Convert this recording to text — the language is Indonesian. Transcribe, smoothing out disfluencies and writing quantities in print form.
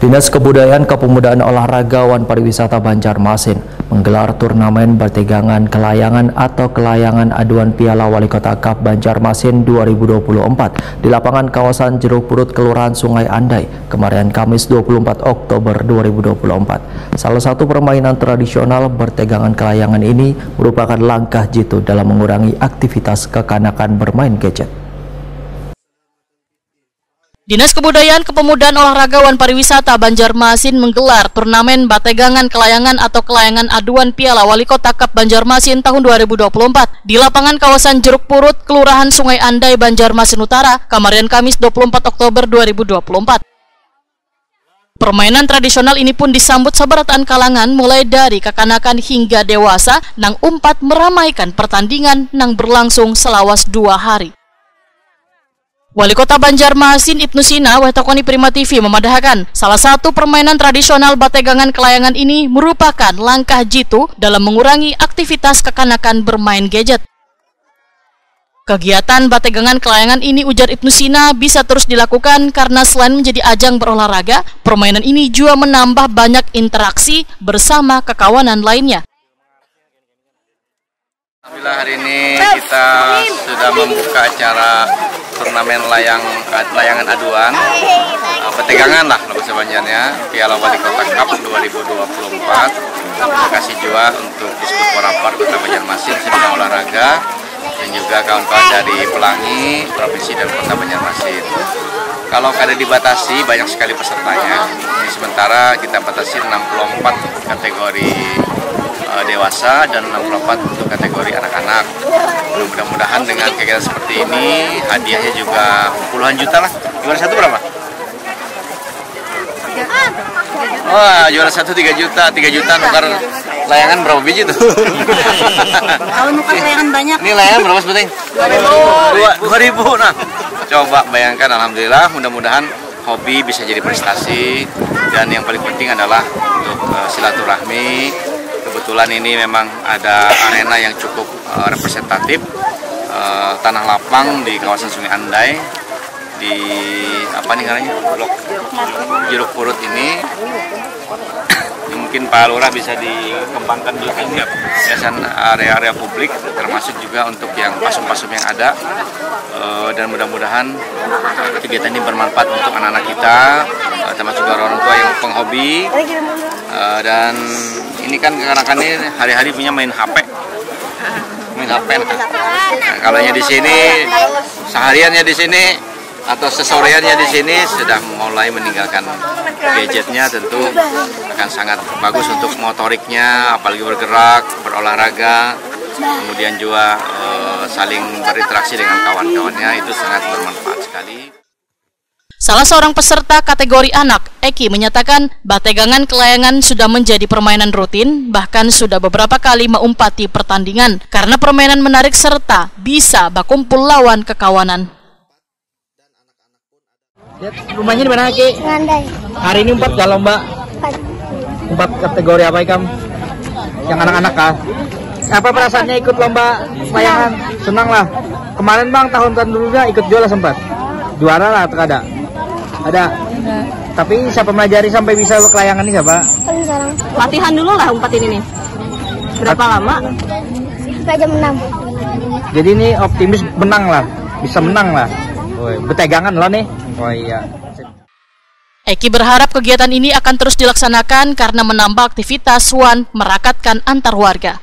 Dinas Kebudayaan, Kepemudaan, Olahraga, Wan Pariwisata Banjarmasin menggelar turnamen bertegangan kelayangan atau kelayangan aduan Piala Wali Kota Cup Banjarmasin 2024 di lapangan kawasan Jeruk Purut, Kelurahan Sungai Andai, kemarin Kamis 24 Oktober 2024. Salah satu permainan tradisional bertegangan kelayangan ini merupakan langkah jitu dalam mengurangi aktivitas kekanakan bermain gadget. Dinas Kebudayaan, Kepemudaan, Olahraga, Wan Pariwisata Banjarmasin menggelar turnamen bategangan kelayangan atau kelayangan aduan Piala Wali Kota Cup Banjarmasin tahun 2024 di lapangan kawasan Jeruk Purut, Kelurahan Sungai Andai, Banjarmasin Utara, kemarin Kamis 24 Oktober 2024. Permainan tradisional ini pun disambut seberataan kalangan mulai dari kekanakan hingga dewasa nang umpat meramaikan pertandingan nang berlangsung selawas 2 hari. Wali Kota Banjarmasin Ibnu Sina Wetokoni Prima TV memadahkan salah satu permainan tradisional bategangan kelayangan ini merupakan langkah jitu dalam mengurangi aktivitas kekanakan bermain gadget. Kegiatan bategangan kelayangan ini, ujar Ibnu Sina, bisa terus dilakukan karena selain menjadi ajang berolahraga, permainan ini juga menambah banyak interaksi bersama kekawanan lainnya. Alhamdulillah hari ini kita sudah membuka acara turnamen layangan aduan petegangan lah bahasa Banjarnya Piala Wali Kota Cup 2024. Terima kasih juga untuk Disput Porapar Kota Banjarmasin sebidang olahraga dan juga kawan-kawan dari Pelangi, Provinsi dan Kota Banjarmasin. Kalau kada dibatasi banyak sekali pesertanya. Sementara kita batasi 64 kategori dewasa dan 64 untuk kategori anak-anak. Mudah-mudahan dengan kegiatan seperti ini hadiahnya juga puluhan juta lah. Juara satu berapa? Wah, juara satu 3 juta, 3 juta nukar layangan berapa biji tuh? Kalau nukar layangan banyak. Ini layangan berapa sebetulnya? 2.000. Nah, coba bayangkan, alhamdulillah, mudah-mudahan hobi bisa jadi prestasi dan yang paling penting adalah untuk silaturahmi. Kebetulan ini memang ada arena yang cukup representatif, tanah lapang di kawasan Sungai Andai, di apa nih namanya, blok Jeruk Purut ini. Mungkin Pak Lurah bisa dikembangkan juga hiasan area-area publik, termasuk juga untuk yang pasum-pasum yang ada, dan mudah-mudahan kegiatan ini bermanfaat untuk anak-anak kita, termasuk orang tua yang penghobi. Dan ini kan kekanakan ini hari-hari punya main HP. Nah, kalaunya di sini sehariannya di sini atau sesoreannya di sini sudah mulai meninggalkan gadgetnya, tentu akan sangat bagus untuk motoriknya, apalagi bergerak, berolahraga, kemudian juga saling berinteraksi dengan kawan-kawannya, itu sangat bermanfaat sekali. Salah seorang peserta kategori anak, Eki, menyatakan bategangan kelayangan sudah menjadi permainan rutin, bahkan sudah beberapa kali mengumpati pertandingan karena permainan menarik serta bisa berkumpul lawan kekawanan. Rumahnya di mana, Eki? Ngandai. Hari ini 4 kalau Mbak? 4 kategori apa, Ikam? Yang anak-anak kah? Apa perasaannya ikut lomba layangan? Senang lah. Kemarin Bang, tahun-tahun dulunya ikut juara sempat? Juara lah atau ada? Ada. Tapi siapa melajari sampai bisa kelayangan ini siapa? Latihan dulu lah umpat ini nih. Berapa lama? Sampai jam 6. Jadi ini optimis menang lah. Bisa menang lah. Woy, betegangan loh nih. Oh iya. Eki berharap kegiatan ini akan terus dilaksanakan karena menambah aktivitas Wan merakatkan antar warga.